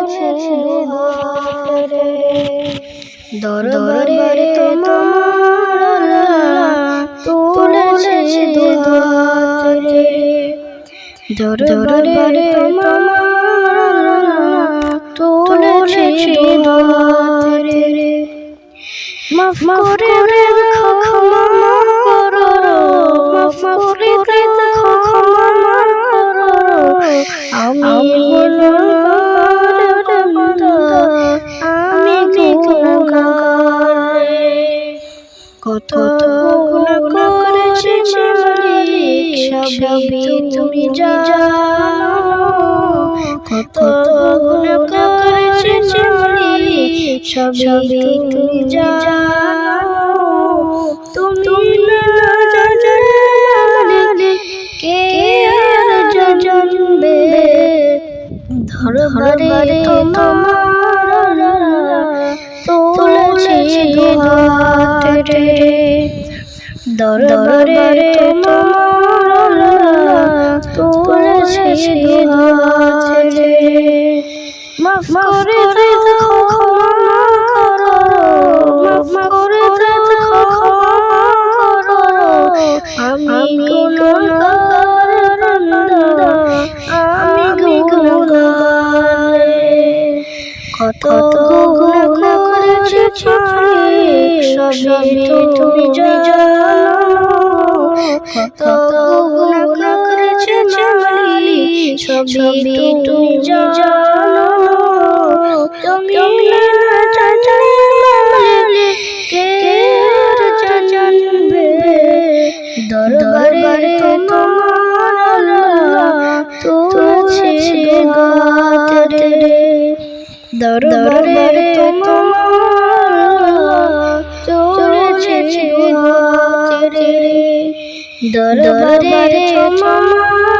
তুলেছে দুহাতে দরবারে তোমার তুলেছে দুহাতে দরবারে তোমার তুলেছে দুহাতে মাফ করে দেখো ক্ষমা করো মাফ করে দেখো ক্ষমা করো আমি গুনাহগার বান্দা আমি গুনাহগার কত গুনাহ করেছি মালিক সবই তুমি জানো কত গুনাহ করেছি মালিক সবই তুমি জানো তুমি না জানলে কে আর জানবে দরবারে তোমার তুলেছে দুহাতে দরবারে তোমার তুলেছে দুহাতে মাফ করে দেখো ক্ষমা করো মাফ করে দেখো ক্ষমা করো আমি গুনাহগার বান্দা আমি গুনাহগার কত গুনাহ করেছি মালিক সবই তুমি জানো কত গুনাহ করেছি মালিক সবই তুমি জানো তুমি না জানলে কে আর জানবে দরবারে তোমার তুলেছে দুহাতে দরবারে তোমার তুলেছে দুহাতে দরবারে তোমার